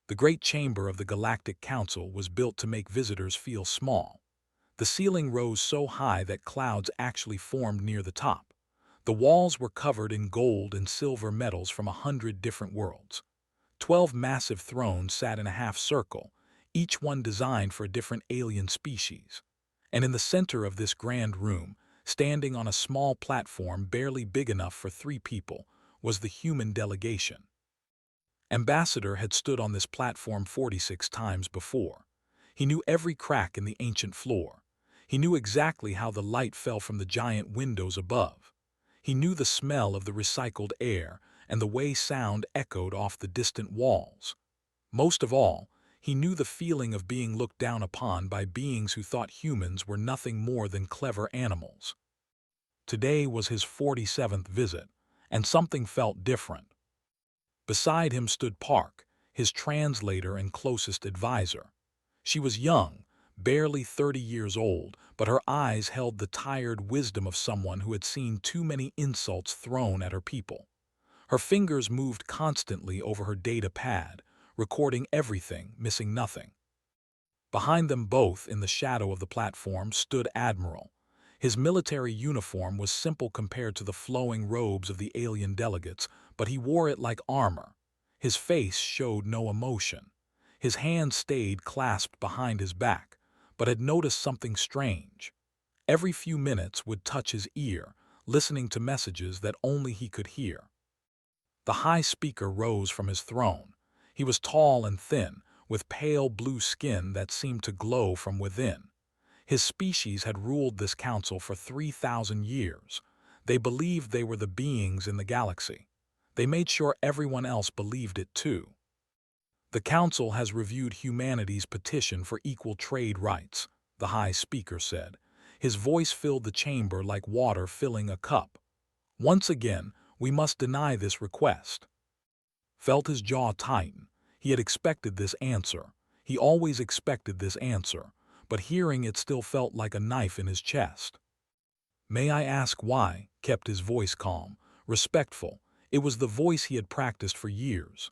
The great chamber of the Galactic Council was built to make visitors feel small. The ceiling rose so high that clouds actually formed near the top. The walls were covered in gold and silver metals from 100 different worlds. 12 massive thrones sat in a half-circle, each one designed for a different alien species. And in the center of this grand room, standing on a small platform barely big enough for 3 people, was the human delegation. Ambassador had stood on this platform 46 times before. He knew every crack in the ancient floor. He knew exactly how the light fell from the giant windows above. He knew the smell of the recycled air and the way sound echoed off the distant walls. Most of all, he knew the feeling of being looked down upon by beings who thought humans were nothing more than clever animals. Today was his 47th visit, and something felt different. Beside him stood Park, his translator and closest advisor. She was young, barely 30 years old, but her eyes held the tired wisdom of someone who had seen too many insults thrown at her people. Her fingers moved constantly over her data pad, recording everything, missing nothing. Behind them both, in the shadow of the platform, stood Admiral. His military uniform was simple compared to the flowing robes of the alien delegates, but he wore it like armor. His face showed no emotion. His hands stayed clasped behind his back, but had noticed something strange. Every few minutes would touch his ear, listening to messages that only he could hear. The High Speaker rose from his throne. He was tall and thin, with pale blue skin that seemed to glow from within. His species had ruled this council for 3,000 years. They believed they were the beings in the galaxy. They made sure everyone else believed it too. The council has reviewed humanity's petition for equal trade rights, the High Speaker said. His voice filled the chamber like water filling a cup. Once again, we must deny this request. Felt his jaw tighten. He had expected this answer. He always expected this answer, but hearing it still felt like a knife in his chest. "May I ask why?" kept his voice calm, respectful. It was the voice he had practiced for years.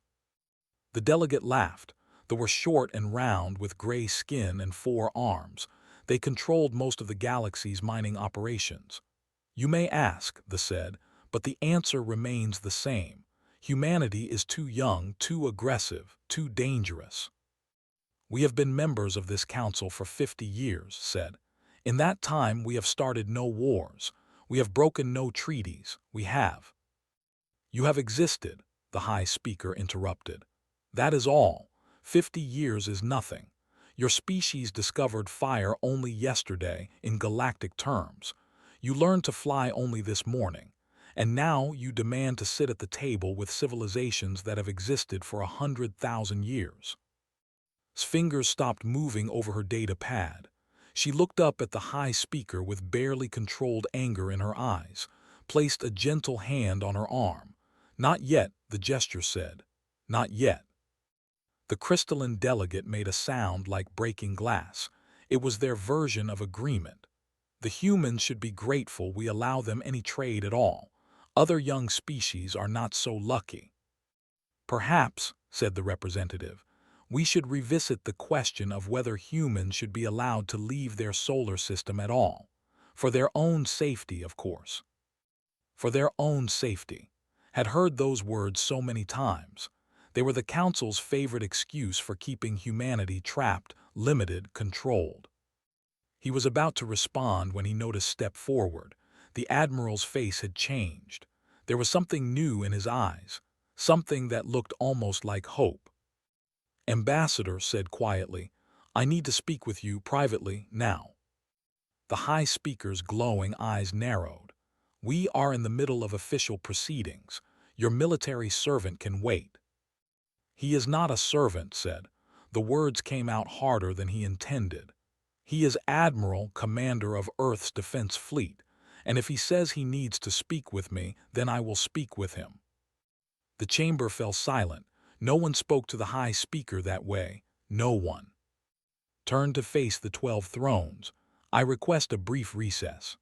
The delegate laughed. They were short and round with gray skin and 4 arms. They controlled most of the galaxy's mining operations. "You may ask," they said, "but the answer remains the same. Humanity is too young, too aggressive, too dangerous." "We have been members of this council for 50 years, said. "In that time we have started no wars. We have broken no treaties. We have." "You have existed," the High Speaker interrupted. "That is all. 50 years is nothing. Your species discovered fire only yesterday in galactic terms. You learned to fly only this morning. And now you demand to sit at the table with civilizations that have existed for 100,000 years. His fingers stopped moving over her data pad. She looked up at the High Speaker with barely controlled anger in her eyes, placed a gentle hand on her arm. "Not yet," the gesture said. "Not yet." The crystalline delegate made a sound like breaking glass. It was their version of agreement. "The humans should be grateful we allow them any trade at all. Other young species are not so lucky." "Perhaps," said the representative, "we should revisit the question of whether humans should be allowed to leave their solar system at all. For their own safety, of course." For their own safety. Had heard those words so many times. They were the Council's favorite excuse for keeping humanity trapped, limited, controlled. He was about to respond when he noticed step forward. The Admiral's face had changed. There was something new in his eyes, something that looked almost like hope. "Ambassador," said quietly, "I need to speak with you privately now." The High Speaker's glowing eyes narrowed. "We are in the middle of official proceedings. Your military servant can wait." "He is not a servant," said. The words came out harder than he intended. "He is Admiral, Commander of Earth's Defense Fleet, and if he says he needs to speak with me, then I will speak with him." The chamber fell silent. No one spoke to the High Speaker that way. No one. Turned to face the 12 thrones. "I request a brief recess."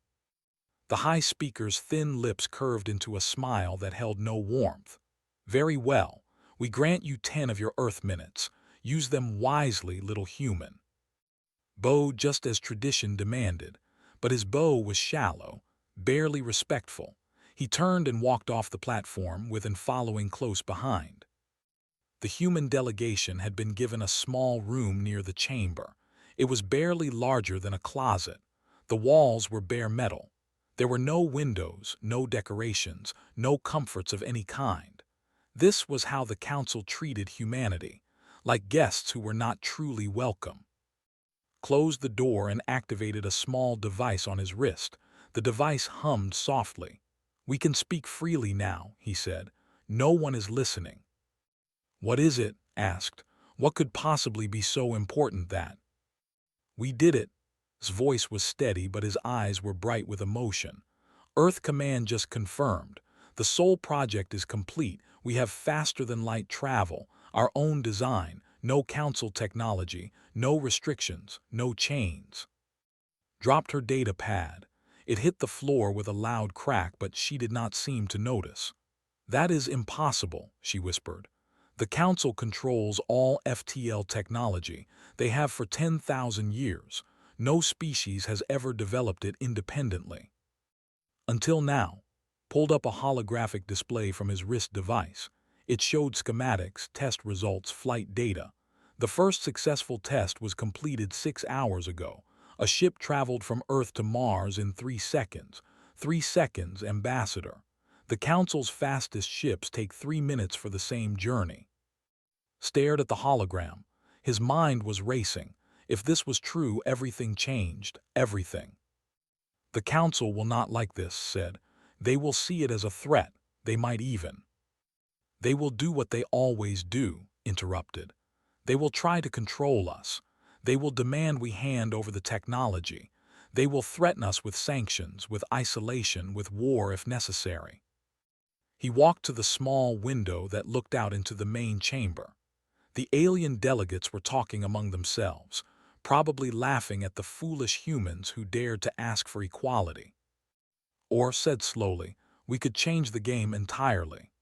The High Speaker's thin lips curved into a smile that held no warmth. "Very well. We grant you 10 of your Earth minutes. Use them wisely, little human. Bowed just as tradition demanded, but his bow was shallow, barely respectful. He turned and walked off the platform, Within following close behind. The human delegation had been given a small room near the chamber. It was barely larger than a closet. The walls were bare metal. There were no windows, no decorations, no comforts of any kind. This was how the council treated humanity, like guests who were not truly welcome. Closed the door and activated a small device on his wrist. The device hummed softly. "We can speak freely now," he said. "No one is listening." "What is it?" asked. "What could possibly be so important that—" "We did it." His voice was steady, but his eyes were bright with emotion. "Earth Command just confirmed. The Soul Project is complete. We have faster-than-light travel, our own design, no council technology, no restrictions, no chains." Dropped her data pad. It hit the floor with a loud crack, but she did not seem to notice. "That is impossible," she whispered. "The Council controls all FTL technology. They have for 10,000 years. No species has ever developed it independently." Until now. Pulled up a holographic display from his wrist device. It showed schematics, test results, flight data. The first successful test was completed 6 hours ago. A ship traveled from Earth to Mars in 3 seconds. 3 seconds, Ambassador. The Council's fastest ships take 3 minutes for the same journey. Stared at the hologram. His mind was racing. If this was true, everything changed. Everything. "The Council will not like this," said. "They will see it as a threat. They might even—" "They will do what they always do," interrupted. "They will try to control us. They will demand we hand over the technology. They will threaten us with sanctions, with isolation, with war if necessary." He walked to the small window that looked out into the main chamber. The alien delegates were talking among themselves, probably laughing at the foolish humans who dared to ask for equality. Or said slowly, "We could change the game entirely."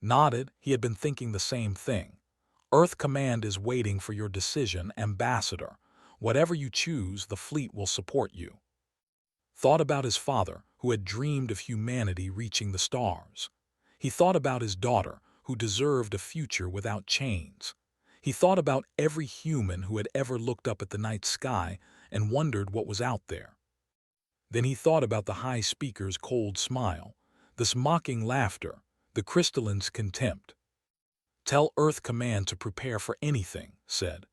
Nodded. He had been thinking the same thing. "Earth Command is waiting for your decision, Ambassador. Whatever you choose, the fleet will support you." Thought about his father, who had dreamed of humanity reaching the stars. He thought about his daughter, who deserved a future without chains. He thought about every human who had ever looked up at the night sky and wondered what was out there. Then he thought about the High Speaker's cold smile, this mocking laughter, the crystalline's contempt. "Tell Earth Command to prepare for anything," said.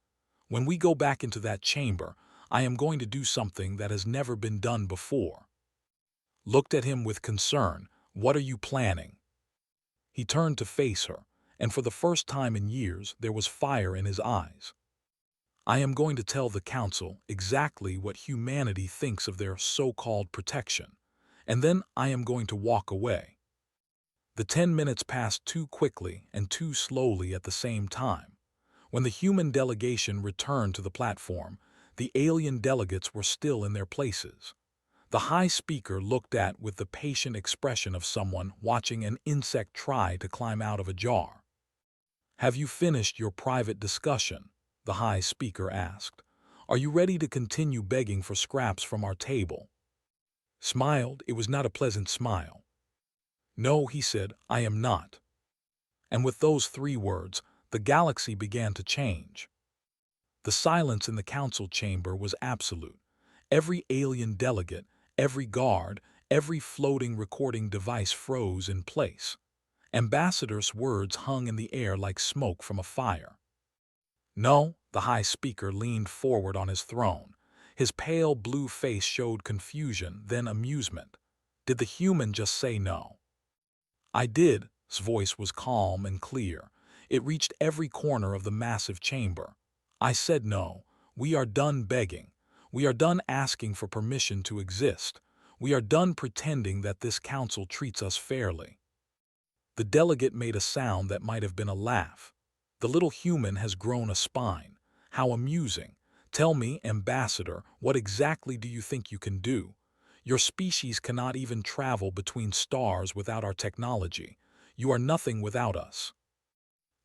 "When we go back into that chamber, I am going to do something that has never been done before." Looked at him with concern. "What are you planning?" He turned to face her, and for the first time in years there was fire in his eyes. "I am going to tell the Council exactly what humanity thinks of their so-called protection, and then I am going to walk away." The 10 minutes passed too quickly and too slowly at the same time. When the human delegation returned to the platform, the alien delegates were still in their places. The High Speaker looked at with the patient expression of someone watching an insect try to climb out of a jar. "Have you finished your private discussion?" the High Speaker asked. "Are you ready to continue begging for scraps from our table?" Smiled. It was not a pleasant smile. "No," he said, "I am not." And with those 3 words, the galaxy began to change. The silence in the council chamber was absolute. Every alien delegate, every guard, every floating recording device froze in place. Ambassador's words hung in the air like smoke from a fire. "No," the High Speaker leaned forward on his throne. His pale blue face showed confusion, then amusement. "Did the human just say no?" "I did." His voice was calm and clear. It reached every corner of the massive chamber. "I said no. We are done begging. We are done asking for permission to exist. We are done pretending that this council treats us fairly." The delegate made a sound that might have been a laugh. "The little human has grown a spine. How amusing. Tell me, Ambassador, what exactly do you think you can do? Your species cannot even travel between stars without our technology. You are nothing without us."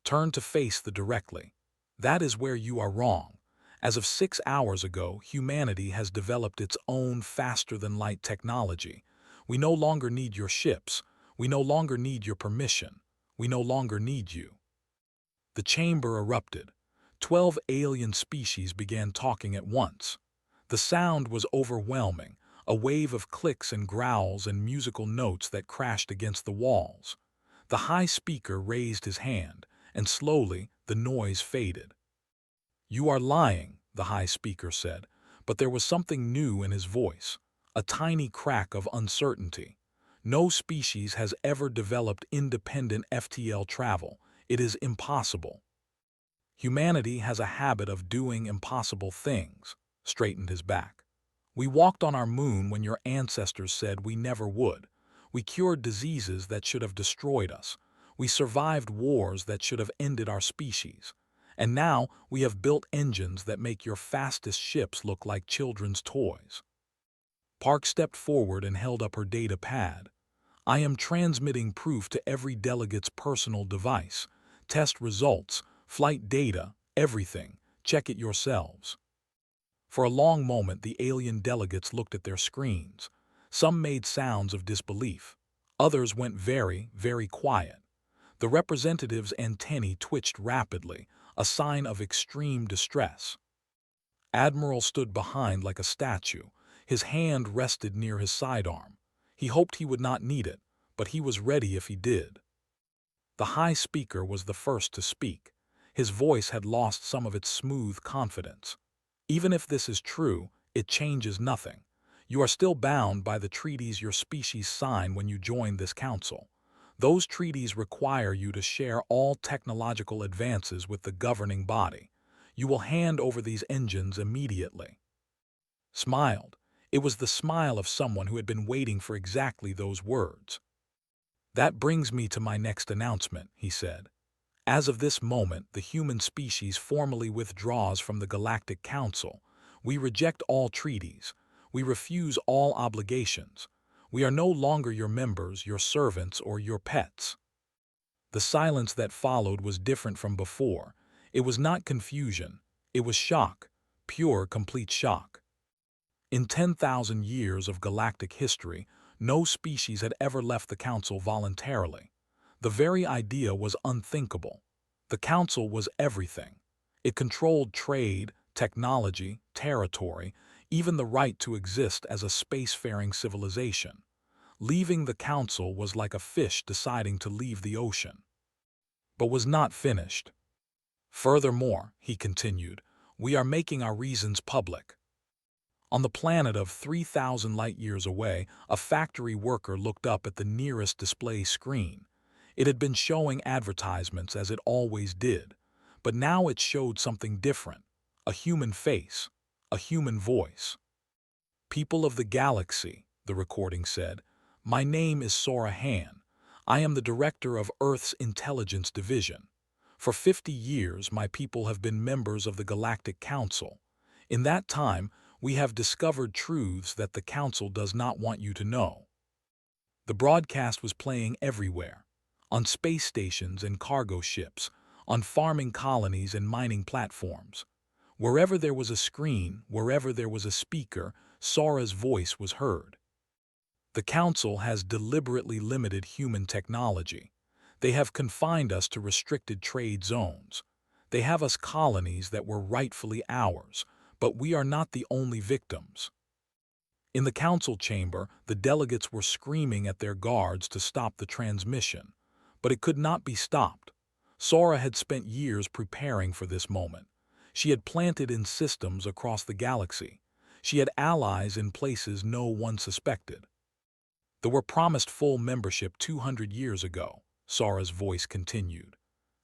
Turned to face the directly. That is where you are wrong. As of 6 hours ago, humanity has developed its own faster-than-light technology. We no longer need your ships. We no longer need your permission. We no longer need you. The chamber erupted. 12 alien species began talking at once. The sound was overwhelming, a wave of clicks and growls and musical notes that crashed against the walls. The high speaker raised his hand, and slowly the noise faded. "You are lying," the high speaker said, but there was something new in his voice, a tiny crack of uncertainty. "No species has ever developed independent FTL travel. It is impossible." "Humanity has a habit of doing impossible things," straightened his back. "We walked on our moon when your ancestors said we never would. We cured diseases that should have destroyed us. We survived wars that should have ended our species. And now we have built engines that make your fastest ships look like children's toys." Park stepped forward and held up her data pad. "I am transmitting proof to every delegate's personal device. Test results, flight data, everything. Check it yourselves." For a long moment, the alien delegates looked at their screens. Some made sounds of disbelief. Others went very, very quiet. The representative's antennae twitched rapidly, a sign of extreme distress. Admiral stood behind like a statue. His hand rested near his sidearm. He hoped he would not need it, but he was ready if he did. The high speaker was the first to speak. His voice had lost some of its smooth confidence. "Even if this is true, it changes nothing. You are still bound by the treaties your species signed when you joined this council. Those treaties require you to share all technological advances with the governing body. You will hand over these engines immediately." Smiled. It was the smile of someone who had been waiting for exactly those words. "That brings me to my next announcement," he said. "As of this moment, the human species formally withdraws from the Galactic Council. We reject all treaties. We refuse all obligations. We are no longer your members, your servants, or your pets." The silence that followed was different from before. It was not confusion. It was shock. Pure, complete shock. In 10,000 years of galactic history, no species had ever left the Council voluntarily. The very idea was unthinkable. The Council was everything. It controlled trade, technology, territory, even the right to exist as a spacefaring civilization. Leaving the Council was like a fish deciding to leave the ocean. But was not finished. "Furthermore," he continued, "we are making our reasons public." On the planet of 3,000 light-years away, a factory worker looked up at the nearest display screen. It had been showing advertisements as it always did, but now it showed something different, a human face, a human voice. "People of the galaxy," the recording said, "my name is Sora Han. I am the director of Earth's Intelligence Division. For 50 years, my people have been members of the Galactic Council. In that time, we have discovered truths that the Council does not want you to know." The broadcast was playing everywhere, on space stations and cargo ships, on farming colonies and mining platforms. Wherever there was a screen, wherever there was a speaker, Sora's voice was heard. "The Council has deliberately limited human technology. They have confined us to restricted trade zones. They have us colonies that were rightfully ours, but we are not the only victims." In the council chamber, the delegates were screaming at their guards to stop the transmission, but it could not be stopped. Sora had spent years preparing for this moment. She had planted in systems across the galaxy. She had allies in places no one suspected. "They were promised full membership 200 years ago," Sora's voice continued.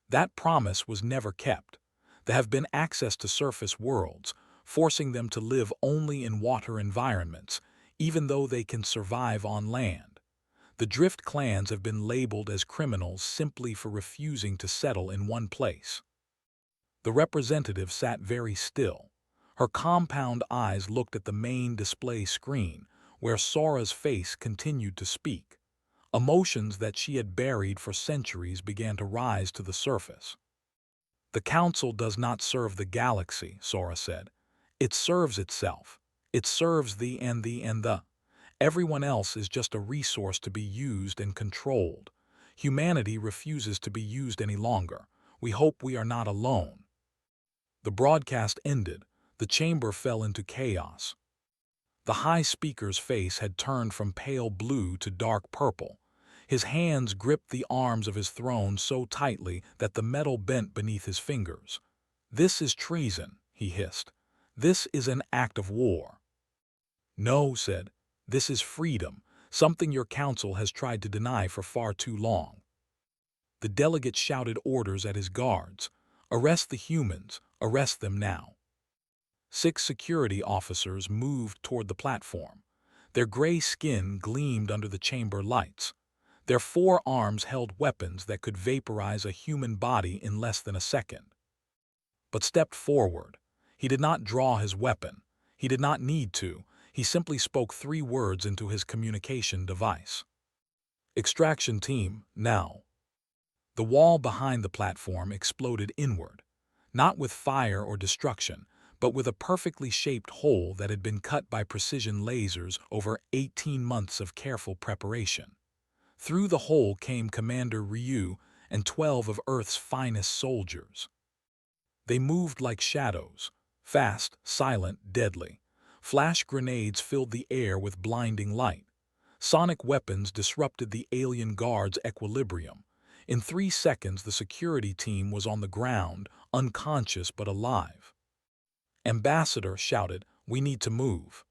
"That promise was never kept. There have been access to surface worlds, forcing them to live only in water environments, even though they can survive on land. The Drift clans have been labeled as criminals simply for refusing to settle in one place." The representative sat very still. Her compound eyes looked at the main display screen, where Sora's face continued to speak. Emotions that she had buried for centuries began to rise to the surface. The Council does not serve the galaxy, Sora said. It serves itself. It serves the. Everyone else is just a resource to be used and controlled. Humanity refuses to be used any longer. We hope we are not alone. The broadcast ended. The chamber fell into chaos. The High Speaker's face had turned from pale blue to dark purple. His hands gripped the arms of his throne so tightly that the metal bent beneath his fingers. "This is treason," he hissed. "This is an act of war." "No," said, "this is freedom, something your council has tried to deny for far too long." The delegate shouted orders at his guards. "Arrest the humans. Arrest them now." 6 security officers moved toward the platform. Their gray skin gleamed under the chamber lights. Their 4 arms held weapons that could vaporize a human body in less than a second. But stepped forward. He did not draw his weapon. He did not need to. He simply spoke 3 words into his communication device. "Extraction team, now." The wall behind the platform exploded inward, not with fire or destruction, but with a perfectly shaped hole that had been cut by precision lasers over 18 months of careful preparation. Through the hole came Commander Ryu and 12 of Earth's finest soldiers. They moved like shadows, fast, silent, deadly. Flash grenades filled the air with blinding light. Sonic weapons disrupted the alien guard's equilibrium. In 3 seconds, the security team was on the ground, unconscious but alive. Ambassador shouted, "We need to move."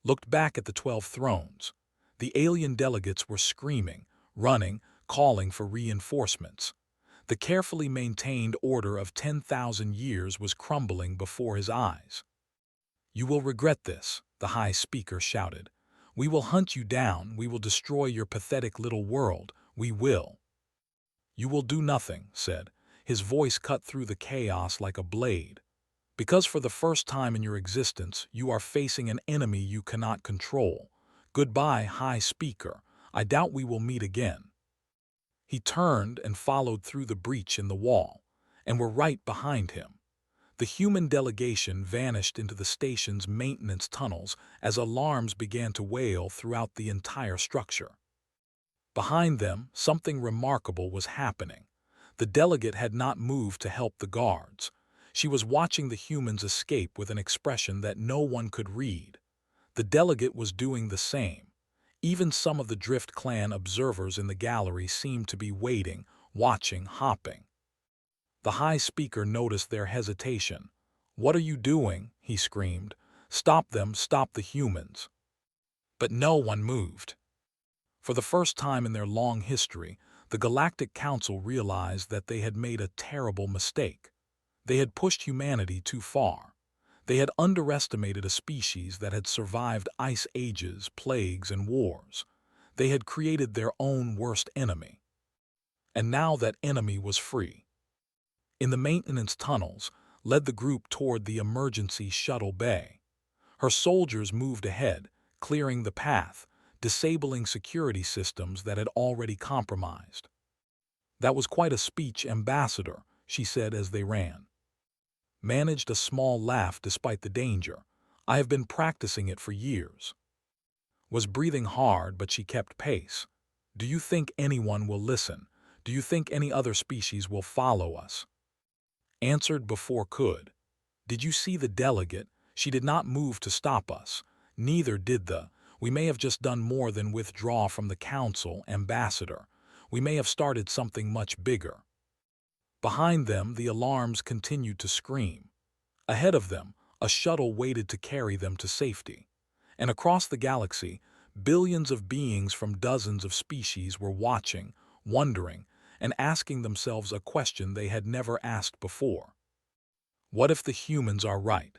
Looked back at the 12 thrones. The alien delegates were screaming, running, calling for reinforcements. The carefully maintained order of 10,000 years was crumbling before his eyes. "You will regret this," the High Speaker shouted. "We will hunt you down, we will destroy your pathetic little world, we will." "You will do nothing," said. His voice cut through the chaos like a blade. "Because for the first time in your existence, you are facing an enemy you cannot control. Goodbye, High Speaker. I doubt we will meet again." He turned and followed through the breach in the wall, and were right behind him. The human delegation vanished into the station's maintenance tunnels as alarms began to wail throughout the entire structure. Behind them, something remarkable was happening. The delegate had not moved to help the guards. She was watching the humans escape with an expression that no one could read. The delegate was doing the same. Even some of the Drift Clan observers in the gallery seemed to be waiting, watching, hopping. The High Speaker noticed their hesitation. "What are you doing?" he screamed. "Stop them, stop the humans." But no one moved. For the first time in their long history, the Galactic Council realized that they had made a terrible mistake. They had pushed humanity too far. They had underestimated a species that had survived ice ages, plagues, and wars. They had created their own worst enemy. And now that enemy was free. In the maintenance tunnels, led the group toward the emergency shuttle bay. Her soldiers moved ahead, clearing the path, disabling security systems that had already compromised. "That was quite a speech, Ambassador," she said as they ran. Managed a small laugh despite the danger. "I have been practicing it for years." Was breathing hard, but she kept pace. "Do you think anyone will listen? Do you think any other species will follow us?" Answered before could. "Did you see the delegate? She did not move to stop us. Neither did the. We may have just done more than withdraw from the council, Ambassador. We may have started something much bigger." Behind them, the alarms continued to scream. Ahead of them, a shuttle waited to carry them to safety. And across the galaxy, billions of beings from dozens of species were watching, wondering, and asking themselves a question they had never asked before. What if the humans are right?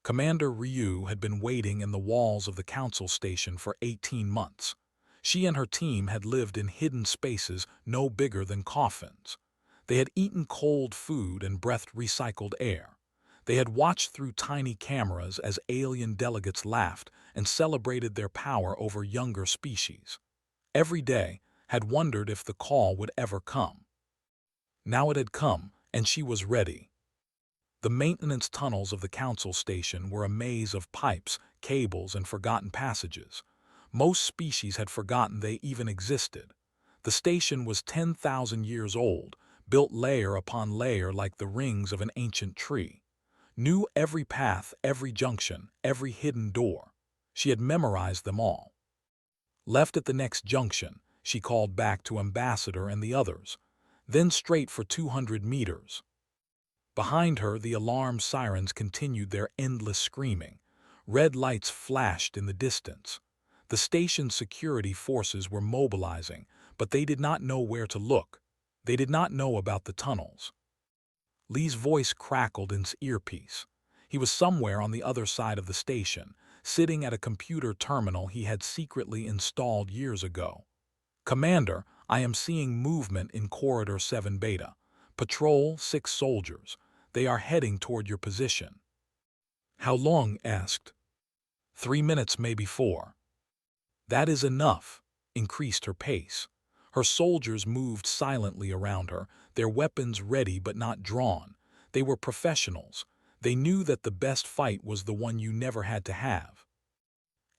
Commander Ryu had been waiting in the walls of the council station for 18 months. She and her team had lived in hidden spaces no bigger than coffins. They had eaten cold food and breathed recycled air. They had watched through tiny cameras as alien delegates laughed and celebrated their power over younger species. Every day had wondered if the call would ever come. Now it had come, and she was ready. The maintenance tunnels of the council station were a maze of pipes, cables, and forgotten passages. Most species had forgotten they even existed. The station was 10,000 years old, built layer upon layer like the rings of an ancient tree. Knew every path, every junction, every hidden door. She had memorized them all. Left at the next junction, she called back to Ambassador and the others, then straight for 200 meters. Behind her, the alarm sirens continued their endless screaming. Red lights flashed in the distance. The station's security forces were mobilizing, but they did not know where to look. They did not know about the tunnels. Lee's voice crackled in his earpiece. He was somewhere on the other side of the station, sitting at a computer terminal he had secretly installed years ago. "Commander, I am seeing movement in Corridor 7 Beta. Patrol 6 soldiers. They are heading toward your position." "How long?" asked. 3 minutes, maybe 4. "That is enough," increased her pace. Her soldiers moved silently around her, their weapons ready but not drawn. They were professionals. They knew that the best fight was the one you never had to have.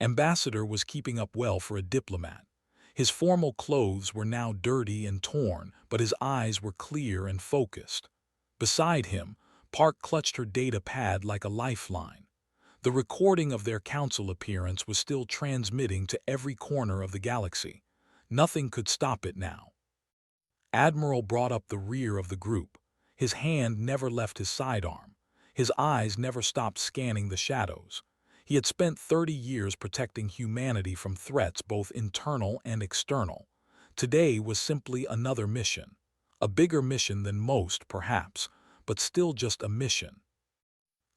Ambassador was keeping up well for a diplomat. His formal clothes were now dirty and torn, but his eyes were clear and focused. Beside him, Park clutched her data pad like a lifeline. The recording of their council appearance was still transmitting to every corner of the galaxy. Nothing could stop it now. Admiral brought up the rear of the group. His hand never left his sidearm. His eyes never stopped scanning the shadows. He had spent 30 years protecting humanity from threats both internal and external. Today was simply another mission. A bigger mission than most, perhaps, but still just a mission.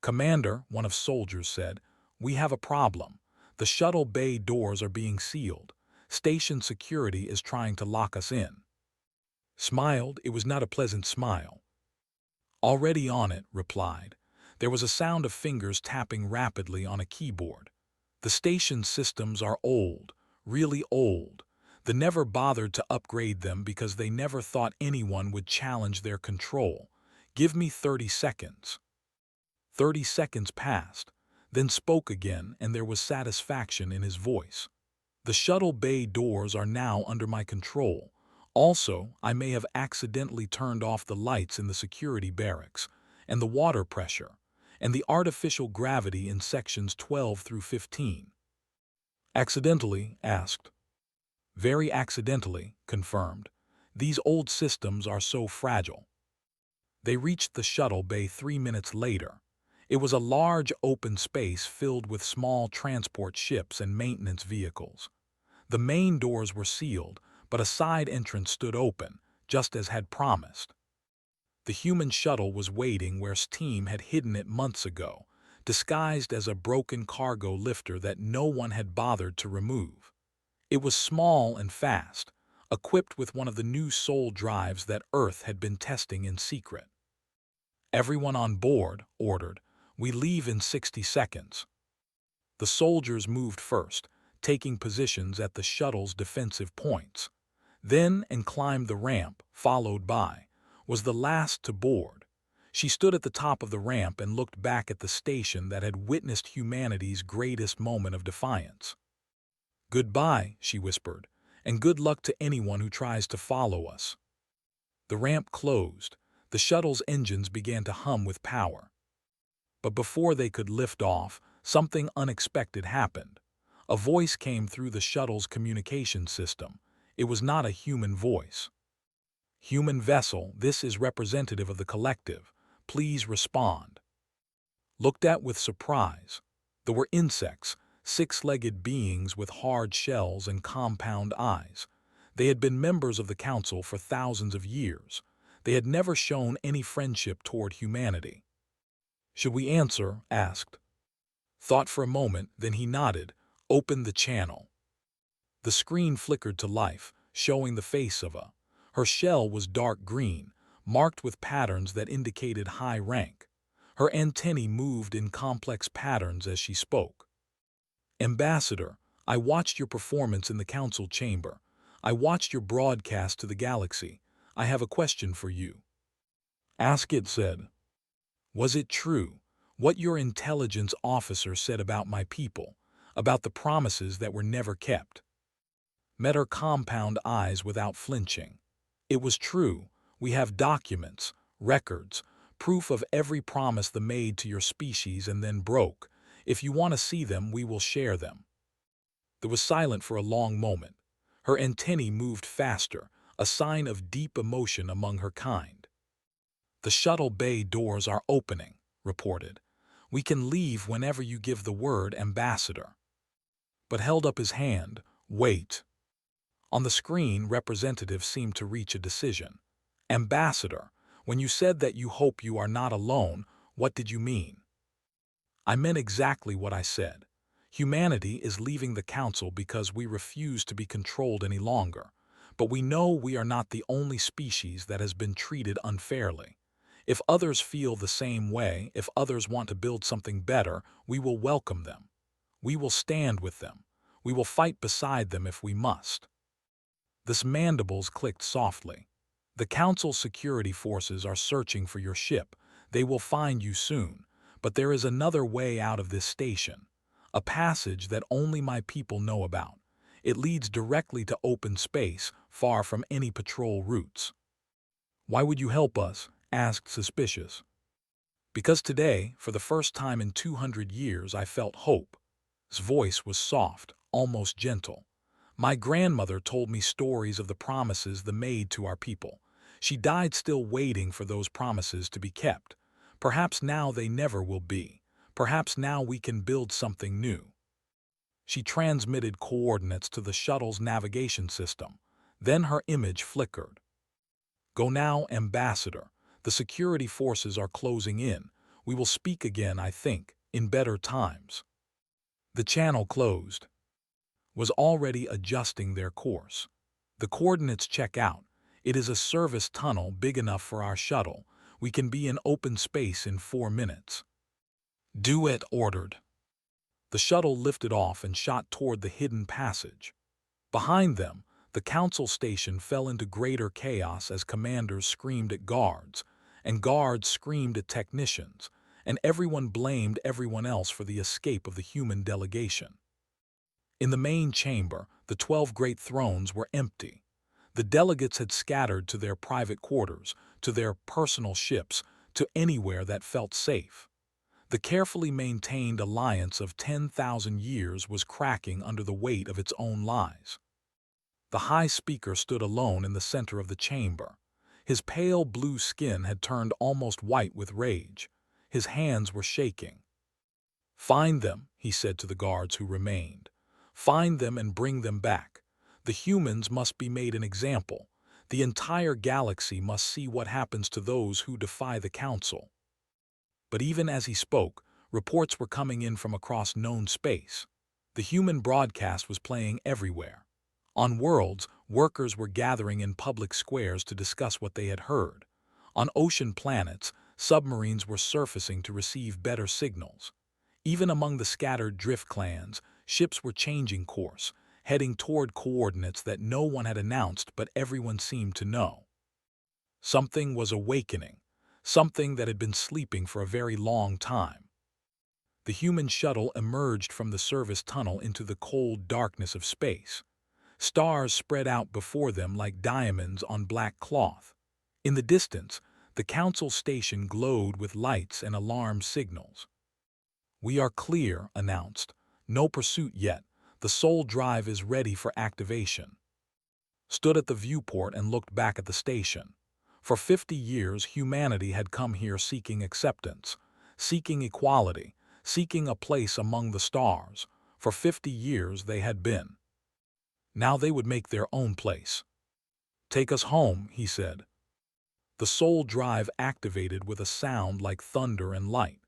"Commander," one of soldiers said, "we have a problem. The shuttle bay doors are being sealed. Station security is trying to lock us in." Smiled. It was not a pleasant smile. "Already on it," replied. There was a sound of fingers tapping rapidly on a keyboard. "The station systems are old, really old. They never bothered to upgrade them because they never thought anyone would challenge their control. Give me 30 seconds." 30 seconds passed, then spoke again, and there was satisfaction in his voice. "The shuttle bay doors are now under my control. Also, I may have accidentally turned off the lights in the security barracks, and the water pressure, and the artificial gravity in sections 12 through 15. "Accidentally?" asked. "Very accidentally," confirmed. "These old systems are so fragile." They reached the shuttle bay 3 minutes later. It was a large open space filled with small transport ships and maintenance vehicles. The main doors were sealed, but a side entrance stood open, just as had promised. The human shuttle was waiting where its team had hidden it months ago, disguised as a broken cargo lifter that no one had bothered to remove. It was small and fast, equipped with one of the new soul drives that Earth had been testing in secret. "Everyone on board," ordered. "We leave in 60 seconds. The soldiers moved first, taking positions at the shuttle's defensive points. Then and climbed the ramp, followed by, was the last to board. She stood at the top of the ramp and looked back at the station that had witnessed humanity's greatest moment of defiance. "Goodbye," she whispered, "and good luck to anyone who tries to follow us." The ramp closed. The shuttle's engines began to hum with power. But before they could lift off, something unexpected happened. A voice came through the shuttle's communication system. It was not a human voice. "Human vessel, this is representative of the collective. Please respond." Looked at with surprise. There were insects, 6-legged beings with hard shells and compound eyes. They had been members of the council for thousands of years. They had never shown any friendship toward humanity. "Should we answer?" asked. Thought for a moment, then he nodded, opened the channel. The screen flickered to life, showing the face of a. Her shell was dark green, marked with patterns that indicated high rank. Her antennae moved in complex patterns as she spoke. "Ambassador, I watched your performance in the council chamber. I watched your broadcast to the galaxy. I have a question for you." Ask it said. Was it true, what your intelligence officer said about my people, about the promises that were never kept? Met her compound eyes without flinching. It was true. We have documents, records, proof of every promise the made to your species and then broke. If you want to see them, we will share them. There was silent for a long moment. Her antennae moved faster, a sign of deep emotion among her kind. The shuttle bay doors are opening, reported. We can leave whenever you give the word, Ambassador. But held up his hand. Wait. On the screen, representatives seemed to reach a decision. Ambassador, when you said that you hope you are not alone, what did you mean? I meant exactly what I said. Humanity is leaving the Council because we refuse to be controlled any longer. But we know we are not the only species that has been treated unfairly. If others feel the same way, if others want to build something better, we will welcome them. We will stand with them. We will fight beside them if we must. The mandibles clicked softly. The Council security forces are searching for your ship. They will find you soon. But there is another way out of this station. A passage that only my people know about. It leads directly to open space, far from any patrol routes. Why would you help us? Asked Suspicious. Because today, for the first time in 200 years, I felt hope. His voice was soft, almost gentle. My grandmother told me stories of the promises the made to our people. She died still waiting for those promises to be kept. Perhaps now they never will be. Perhaps now we can build something new. She transmitted coordinates to the shuttle's navigation system. Then her image flickered. Go now, Ambassador. The security forces are closing in. We will speak again, I think, in better times. The channel closed. Was already adjusting their course. The coordinates check out. It is a service tunnel big enough for our shuttle. We can be in open space in 4 minutes. Do it, ordered. The shuttle lifted off and shot toward the hidden passage. Behind them, the Council station fell into greater chaos as commanders screamed at guards, and guards screamed at technicians, and everyone blamed everyone else for the escape of the human delegation. In the main chamber, the 12 great thrones were empty. The delegates had scattered to their private quarters, to their personal ships, to anywhere that felt safe. The carefully maintained alliance of 10,000 years was cracking under the weight of its own lies. The High Speaker stood alone in the center of the chamber. His pale blue skin had turned almost white with rage. His hands were shaking. Find them, he said to the guards who remained. Find them and bring them back. The humans must be made an example. The entire galaxy must see what happens to those who defy the Council. But even as he spoke, reports were coming in from across known space. The human broadcast was playing everywhere. On worlds, workers were gathering in public squares to discuss what they had heard. On ocean planets, submarines were surfacing to receive better signals. Even among the scattered drift clans, ships were changing course, heading toward coordinates that no one had announced but everyone seemed to know. Something was awakening, something that had been sleeping for a very long time. The human shuttle emerged from the service tunnel into the cold darkness of space. Stars spread out before them like diamonds on black cloth. In the distance, the Council station glowed with lights and alarm signals. We are clear, announced. No pursuit yet. The Soul Drive is ready for activation. Stood at the viewport and looked back at the station. For 50 years, humanity had come here seeking acceptance, seeking equality, seeking a place among the stars. For 50 years they had been. Now they would make their own place. Take us home, he said. The Soul Drive activated with a sound like thunder and light.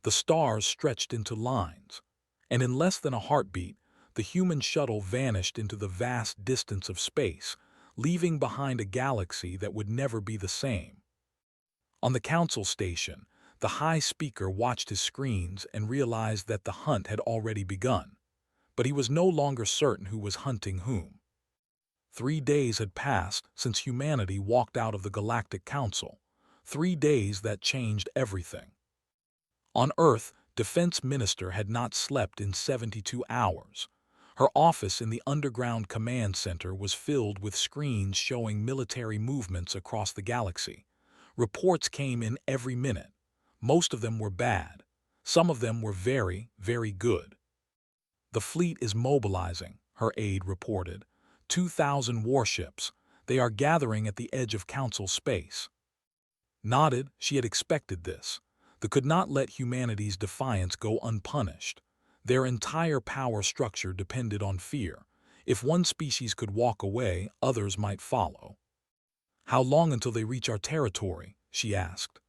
The stars stretched into lines, and in less than a heartbeat, the human shuttle vanished into the vast distance of space, leaving behind a galaxy that would never be the same. On the Council station, the High Speaker watched his screens and realized that the hunt had already begun. But he was no longer certain who was hunting whom. 3 days had passed since humanity walked out of the Galactic Council. 3 days that changed everything. On Earth, Defense Minister had not slept in 72 hours. Her office in the underground command center was filled with screens showing military movements across the galaxy. Reports came in every minute. Most of them were bad. Some of them were very, very good. "The fleet is mobilizing," her aide reported. 2,000 warships. They are gathering at the edge of Council space. Nodded, she had expected this. They could not let humanity's defiance go unpunished. Their entire power structure depended on fear. If one species could walk away, others might follow. "How long until they reach our territory?" she asked.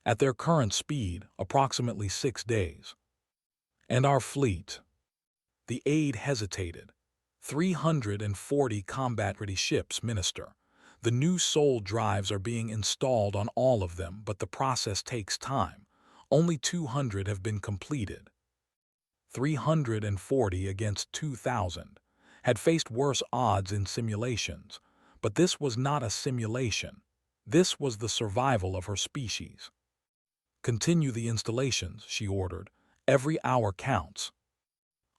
"At their current speed, approximately 6 days. And our fleet?" The aide hesitated. 340 combat-ready ships, Minister. The new soul drives are being installed on all of them, but the process takes time. Only 200 have been completed. 340 against 2,000 had faced worse odds in simulations, but this was not a simulation. This was the survival of her species. "Continue the installations," she ordered. "Every hour counts."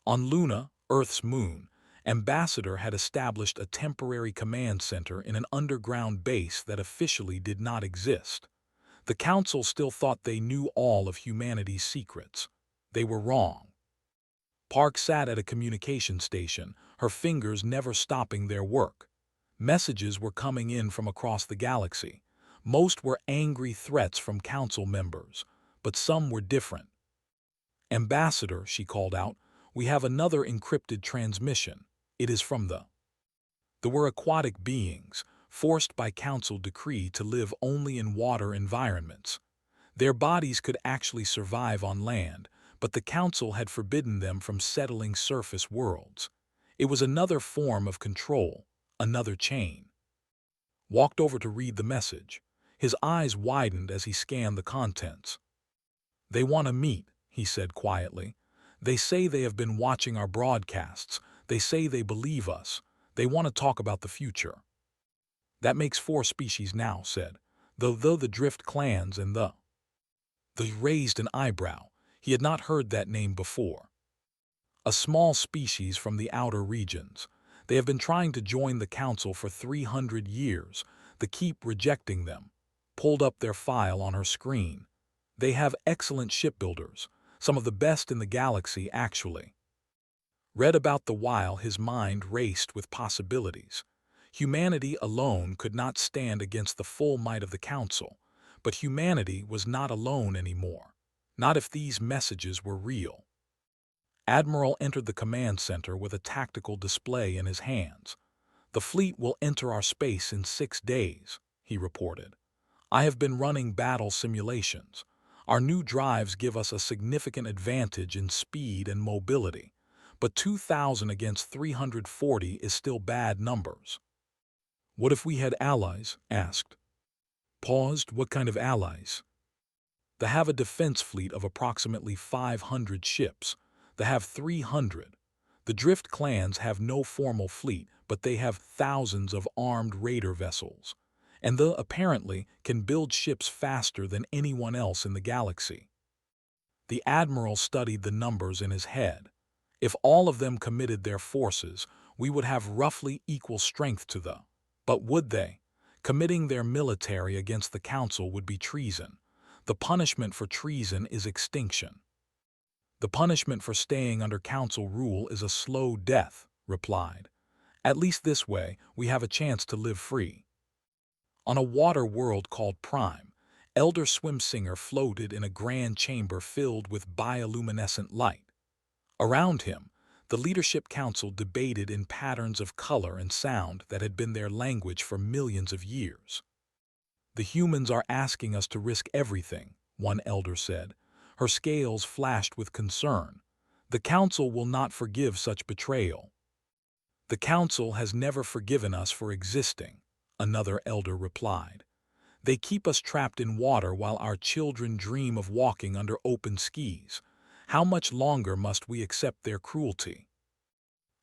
On Luna, Earth's moon, Ambassador had established a temporary command center in an underground base that officially did not exist. The Council still thought they knew all of humanity's secrets. They were wrong. Park sat at a communication station, her fingers never stopping their work. Messages were coming in from across the galaxy. Most were angry threats from Council members, but some were different. "Ambassador," she called out, "we have another encrypted transmission. It is from the..." There were aquatic beings, forced by Council decree to live only in water environments. Their bodies could actually survive on land, but the Council had forbidden them from settling surface worlds. It was another form of control, another chain. Walked over to read the message. His eyes widened as he scanned the contents. "They want to meet," he said quietly. "They say they have been watching our broadcasts. They say they believe us. They want to talk about the future." "That makes 4 species now," said. Though the Drift clans and the..." They raised an eyebrow. He had not heard that name before. "A small species from the outer regions. They have been trying to join the Council for 300 years. They keep rejecting them." Pulled up their file on her screen. "They have excellent shipbuilders, some of the best in the galaxy actually." Read about the while his mind raced with possibilities. Humanity alone could not stand against the full might of the Council, but humanity was not alone anymore. Not if these messages were real. Admiral entered the command center with a tactical display in his hands. "The fleet will enter our space in 6 days," he reported. "I have been running battle simulations. Our new drives give us a significant advantage in speed and mobility, but 2,000 against 340 is still bad numbers." "What if we had allies?" asked. Paused. "What kind of allies?" "They have a defense fleet of approximately 500 ships. They have 300. The Drift clans have no formal fleet, but they have thousands of armed raider vessels. And they apparently can build ships faster than anyone else in the galaxy." The Admiral studied the numbers in his head. "If all of them committed their forces, we would have roughly equal strength to the..." But would they? Committing their military against the Council would be treason. The punishment for treason is extinction. "The punishment for staying under Council rule is a slow death," replied. "At least this way, we have a chance to live free." On a water world called Prime, Elder Swimsinger floated in a grand chamber filled with bioluminescent light. Around him, the Leadership Council debated in patterns of color and sound that had been their language for millions of years. "The humans are asking us to risk everything," one elder said. Her scales flashed with concern. "The Council will not forgive such betrayal." "The Council has never forgiven us for existing," another elder replied. "They keep us trapped in water while our children dream of walking under open skies. How much longer must we accept their cruelty?"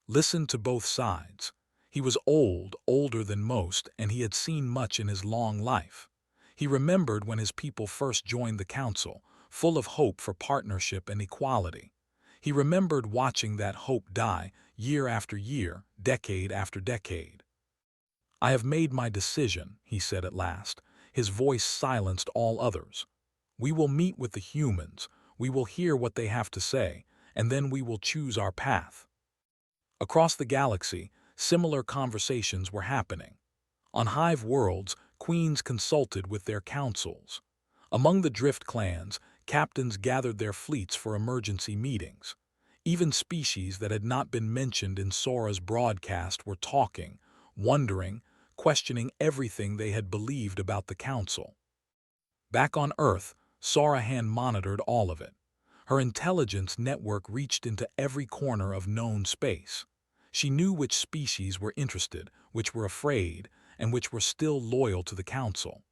Listened to both sides. He was old, older than most, and he had seen much in his long life. He remembered when his people first joined the council, full of hope for partnership and equality. He remembered watching that hope die year after year, decade after decade. "I have made my decision," he said at last. His voice silenced all others. "We will meet with the humans, we will hear what they have to say, and then we will choose our path." Across the galaxy, similar conversations were happening. On Hive worlds, queens consulted with their councils. Among the drift clans, captains gathered their fleets for emergency meetings. Even species that had not been mentioned in Sora's broadcast were talking, wondering, questioning everything they had believed about the council. Back on Earth, Sarahan monitored all of it. Her intelligence network reached into every corner of known space. She knew which species were interested, which were afraid, and which were still loyal to the council.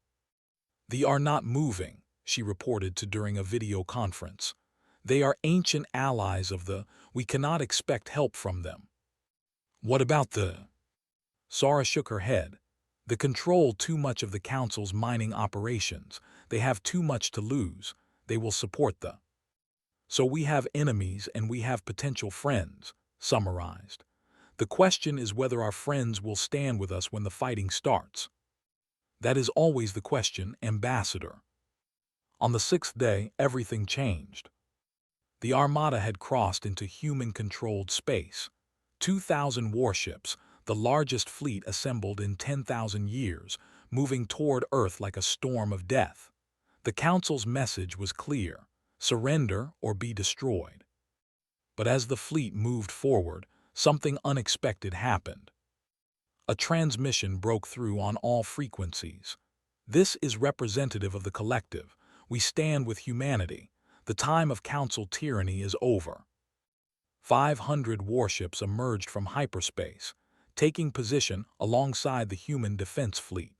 "They are not moving," she reported to during a video conference. "They are ancient allies of the, we cannot expect help from them." "What about the—" Sara shook her head. "They control too much of the council's mining operations. They have too much to lose. They will support the—" "So we have enemies and we have potential friends," summarized. "The question is whether our friends will stand with us when the fighting starts." "That is always the question, Ambassador." On the sixth day, everything changed. The Armada had crossed into human-controlled space. 2,000 warships, the largest fleet assembled in 10,000 years, moving toward Earth like a storm of death. The Council's message was clear: surrender or be destroyed. But as the fleet moved forward, something unexpected happened. A transmission broke through on all frequencies. "This is representative of the collective. We stand with humanity. The time of Council tyranny is over." 500 warships emerged from hyperspace, taking position alongside the human defense fleet.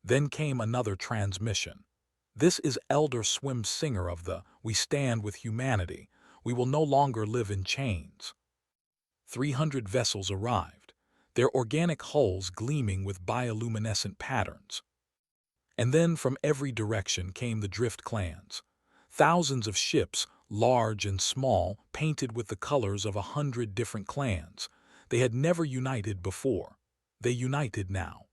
Then came another transmission. "This is Elder Swim Singer of the, we stand with humanity. We will no longer live in chains." 300 vessels arrived, their organic hulls gleaming with bioluminescent patterns. And then from every direction came the drift clans. Thousands of ships, large and small, painted with the colors of 100 different clans. They had never united before. They united now.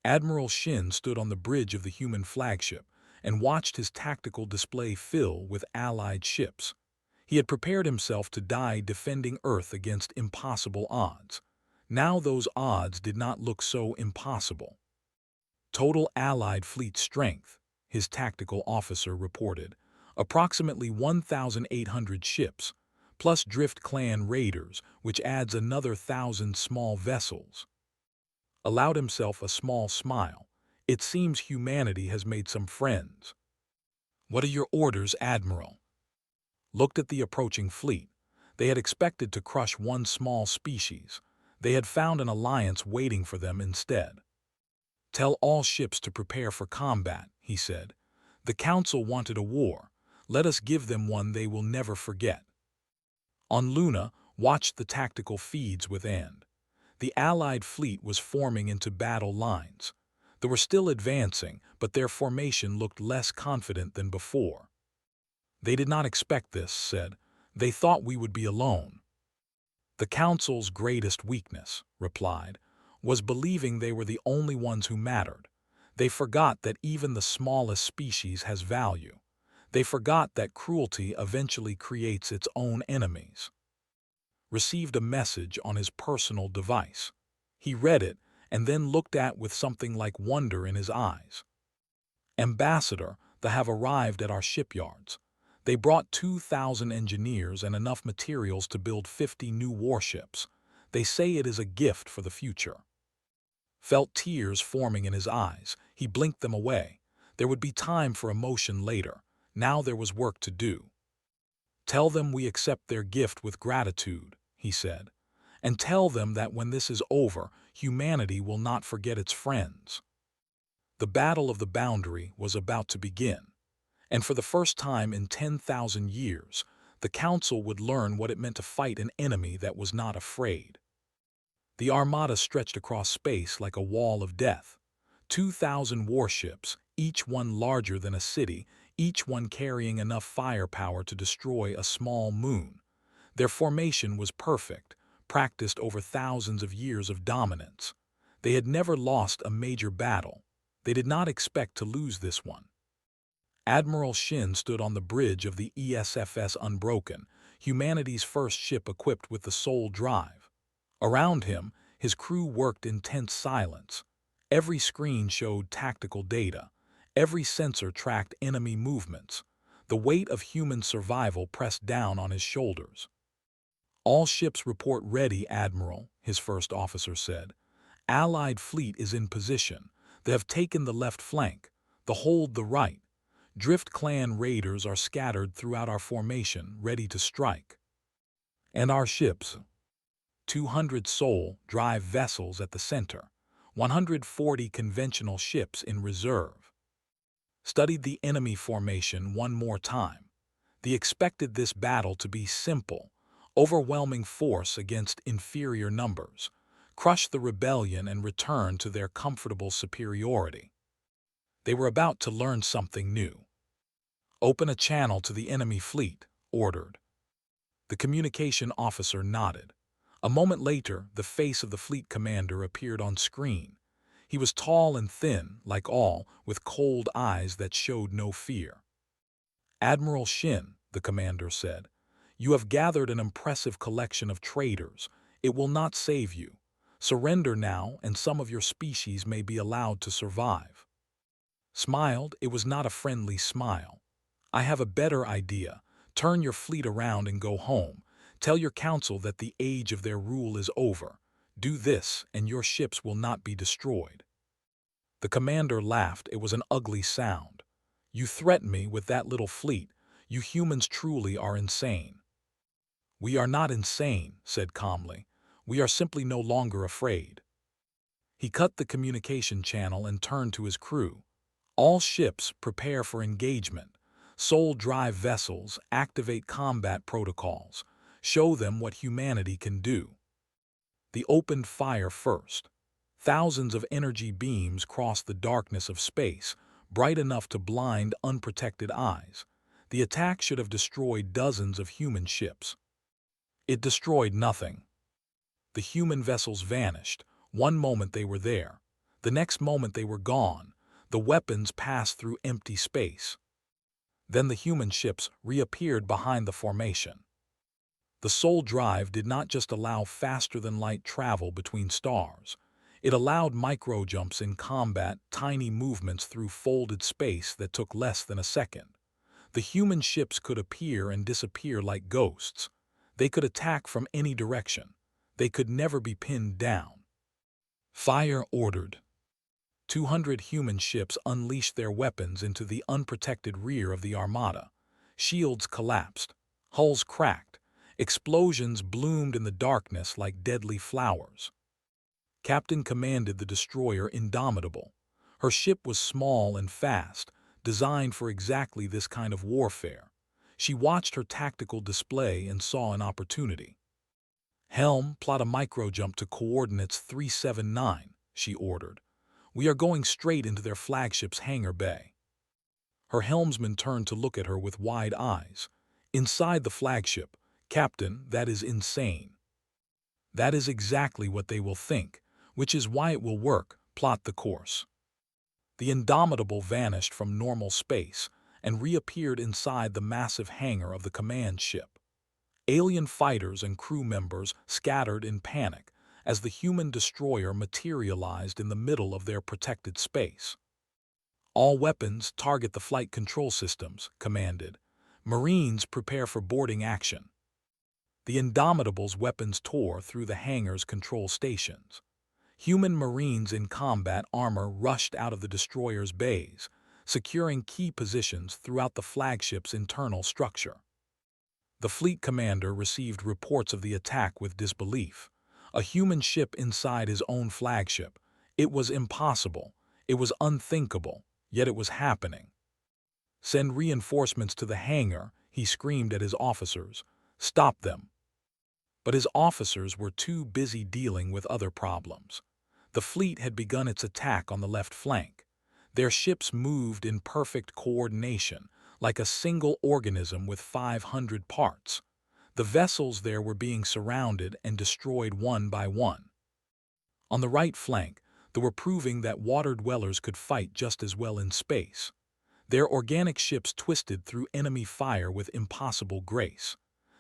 Admiral Shin stood on the bridge of the human flagship and watched his tactical display fill with allied ships. He had prepared himself to die defending Earth against impossible odds. Now those odds did not look so impossible. "Total Allied fleet strength," his tactical officer reported, "approximately 1,800 ships, plus Drift Clan raiders, which adds another 1,000 small vessels." Allowed himself a small smile. "It seems humanity has made some friends." "What are your orders, Admiral?" Looked at the approaching fleet. They had expected to crush one small species. They had found an alliance waiting for them instead. "Tell all ships to prepare for combat," he said. "The Council wanted a war. Let us give them one they will never forget." On Luna, watched the tactical feeds with And. The Allied fleet was forming into battle lines. They were still advancing, but their formation looked less confident than before. "They did not expect this," said. "They thought we would be alone." "The Council's greatest weakness," replied, "was believing they were the only ones who mattered. They forgot that even the smallest species has value. They forgot that cruelty eventually creates its own enemies." Received a message on his personal device. He read it and then looked at with something like wonder in his eyes. "Ambassador, they have arrived at our shipyards. They brought 2,000 engineers and enough materials to build 50 new warships. They say it is a gift for the future." Felt tears forming in his eyes. He blinked them away. There would be time for emotion later. Now there was work to do. "Tell them we accept their gift with gratitude," he said. "And tell them that when this is over, humanity will not forget its friends." The Battle of the Boundary was about to begin. And for the first time in 10,000 years, the Council would learn what it meant to fight an enemy that was not afraid. The Armada stretched across space like a wall of death. 2,000 warships, each one larger than a city, each one carrying enough firepower to destroy a small moon. Their formation was perfect, practiced over thousands of years of dominance. They had never lost a major battle. They did not expect to lose this one. Admiral Shin stood on the bridge of the ESFS Unbroken, humanity's first ship equipped with the Soul Drive. Around him, his crew worked in tense silence. Every screen showed tactical data. Every sensor tracked enemy movements. The weight of human survival pressed down on his shoulders. "All ships report ready, Admiral," his first officer said. "Allied fleet is in position. They have taken the left flank, the hold the right. Drift Clan raiders are scattered throughout our formation, ready to strike. And our ships, 200 Soul Drive vessels at the center, 140 conventional ships in reserve." Studied the enemy formation one more time. They expected this battle to be simple, overwhelming force against inferior numbers, crush the rebellion and return to their comfortable superiority. They were about to learn something new. "Open a channel to the enemy fleet," ordered. The communication officer nodded. A moment later, the face of the fleet commander appeared on screen. He was tall and thin, like all, with cold eyes that showed no fear. "Admiral Shin," the commander said, "you have gathered an impressive collection of traitors. It will not save you. Surrender now, and some of your species may be allowed to survive." Smiled, it was not a friendly smile. "I have a better idea. Turn your fleet around and go home. Tell your council that the age of their rule is over. Do this, and your ships will not be destroyed." The commander laughed. It was an ugly sound. "You threaten me with that little fleet. You humans truly are insane." "We are not insane," said calmly. "We are simply no longer afraid." He cut the communication channel and turned to his crew. "All ships, prepare for engagement. Soul Drive vessels, activate combat protocols. Show them what humanity can do." They opened fire first. Thousands of energy beams crossed the darkness of space, bright enough to blind unprotected eyes. The attack should have destroyed dozens of human ships. It destroyed nothing. The human vessels vanished. One moment they were there. The next moment they were gone. The weapons passed through empty space. Then the human ships reappeared behind the formation. The Soul Drive did not just allow faster-than-light travel between stars. It allowed micro-jumps in combat, tiny movements through folded space that took less than a second. The human ships could appear and disappear like ghosts. They could attack from any direction. They could never be pinned down. "Fire," ordered. 200 human ships unleashed their weapons into the unprotected rear of the armada. Shields collapsed. Hulls cracked. Explosions bloomed in the darkness like deadly flowers. Captain commanded the destroyer Indomitable. Her ship was small and fast, designed for exactly this kind of warfare. She watched her tactical display and saw an opportunity. "Helm, plot a microjump to coordinates 379, she ordered. "We are going straight into their flagship's hangar bay." Her helmsman turned to look at her with wide eyes. "Inside the flagship, Captain, that is insane." "That is exactly what they will think, which is why it will work. Plot the course." The Indomitable vanished from normal space and reappeared inside the massive hangar of the command ship. Alien fighters and crew members scattered in panic as the human destroyer materialized in the middle of their protected space. "All weapons target the flight control systems," commanded. "Marines prepare for boarding action." The Indomitable's weapons tore through the hangar's control stations. Human Marines in combat armor rushed out of the destroyer's bays, securing key positions throughout the flagship's internal structure. The fleet commander received reports of the attack with disbelief. A human ship inside his own flagship. It was impossible. It was unthinkable, yet it was happening. "Send reinforcements to the hangar," he screamed at his officers. "Stop them." But his officers were too busy dealing with other problems. The fleet had begun its attack on the left flank. Their ships moved in perfect coordination, like a single organism with 500 parts. The vessels there were being surrounded and destroyed one by one. On the right flank, they were proving that water-dwellers could fight just as well in space. Their organic ships twisted through enemy fire with impossible grace.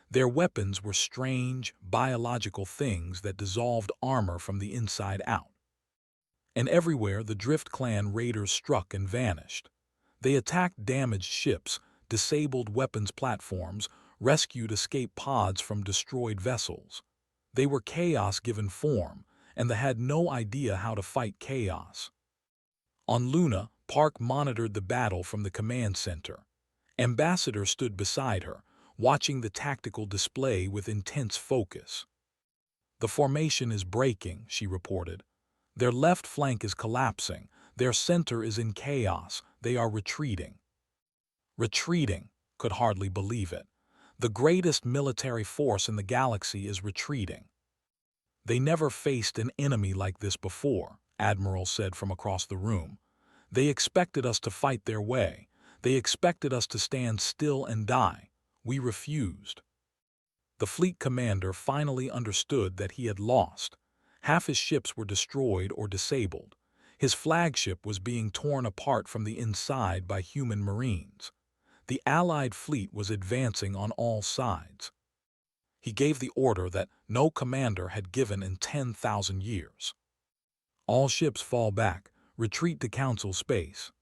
Their weapons were strange, biological things that dissolved armor from the inside out. And everywhere the Drift Clan raiders struck and vanished. They attacked damaged ships, disabled weapons platforms, rescued escape pods from destroyed vessels. They were chaos given form, and they had no idea how to fight chaos. On Luna, Park monitored the battle from the command center. Ambassador stood beside her, watching the tactical display with intense focus. "The formation is breaking," she reported. "Their left flank is collapsing. Their center is in chaos. They are retreating." Retreating, could hardly believe it. The greatest military force in the galaxy is retreating. "They never faced an enemy like this before," Admiral said from across the room. "They expected us to fight their way. They expected us to stand still and die. We refused." The fleet commander finally understood that he had lost. Half his ships were destroyed or disabled. His flagship was being torn apart from the inside by human marines. The Allied fleet was advancing on all sides. He gave the order that no commander had given in 10,000 years. "All ships fall back, retreat to Council space."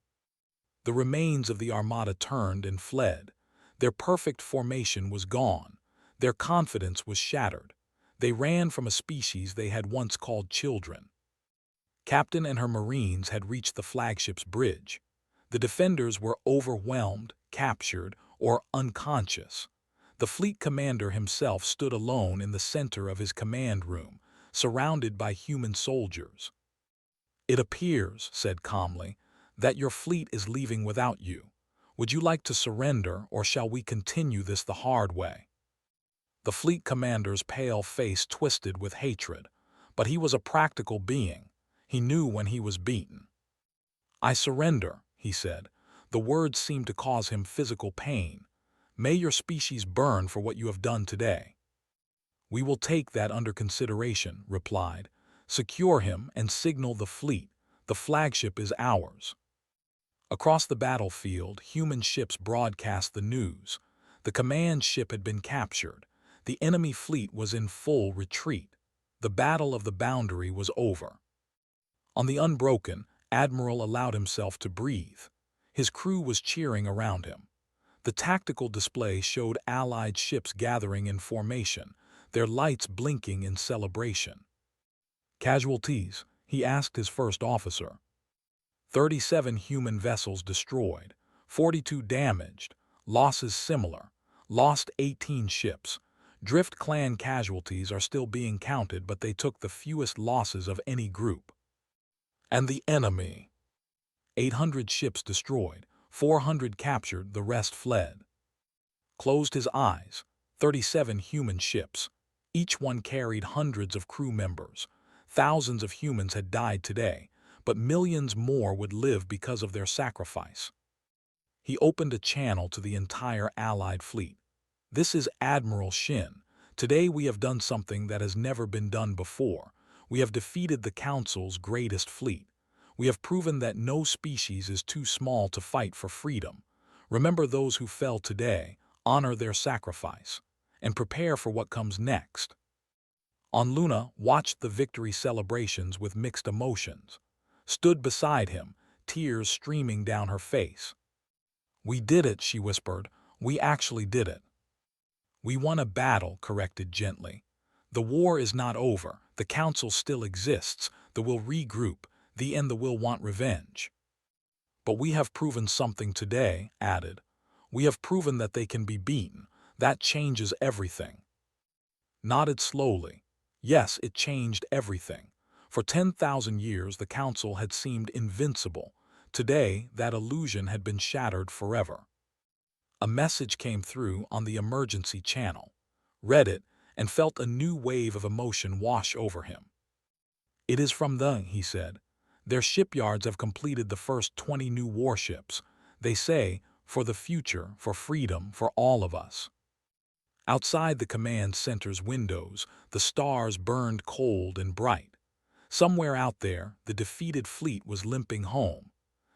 The remains of the armada turned and fled. Their perfect formation was gone. Their confidence was shattered. They ran from a species they had once called children. Captain and her marines had reached the flagship's bridge. The defenders were overwhelmed, captured, or unconscious. The fleet commander himself stood alone in the center of his command room, surrounded by human soldiers. "It appears," said calmly, "that your fleet is leaving without you. Would you like to surrender, or shall we continue this the hard way?" The fleet commander's pale face twisted with hatred, but he was a practical being. He knew when he was beaten. "I surrender," he said. The words seemed to cause him physical pain. "May your species burn for what you have done today." "We will take that under consideration," replied. "Secure him and signal the fleet. The flagship is ours." Across the battlefield, human ships broadcast the news. The command ship had been captured. The enemy fleet was in full retreat. The Battle of the Boundary was over. On the Unbroken, Admiral allowed himself to breathe. His crew was cheering around him. The tactical display showed Allied ships gathering in formation, their lights blinking in celebration. "Casualties?" he asked his first officer. 37 human vessels destroyed, 42 damaged, losses similar, lost 18 ships. Drift Clan casualties are still being counted, but they took the fewest losses of any group. "And the enemy?" 800 ships destroyed, 400 captured, the rest fled. Closed his eyes. 37 human ships. Each one carried hundreds of crew members. Thousands of humans had died today, but millions more would live because of their sacrifice. He opened a channel to the entire Allied fleet. "This is Admiral Shin. Today we have done something that has never been done before. We have defeated the Council's greatest fleet. We have proven that no species is too small to fight for freedom. Remember those who fell today, honor their sacrifice, and prepare for what comes next." On Luna watched the victory celebrations with mixed emotions. Stood beside him, tears streaming down her face. "We did it," she whispered. "We actually did it." "We won a battle," corrected gently. "The war is not over. The Council still exists. The will regroup. The end, the will want revenge." "But we have proven something today," added. "We have proven that they can be beaten. That changes everything." Nodded slowly. Yes, it changed everything. For 10,000 years the Council had seemed invincible. Today, that illusion had been shattered forever. A message came through on the emergency channel. Read it and felt a new wave of emotion wash over him. "It is from them," he said. "Their shipyards have completed the first 20 new warships. They say, for the future, for freedom, for all of us." Outside the command center's windows, the stars burned cold and bright. Somewhere out there, the defeated fleet was limping home.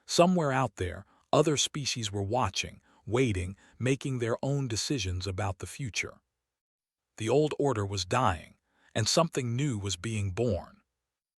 Somewhere out there, other species were watching, waiting, making their own decisions about the future. The old order was dying, and something new was being born.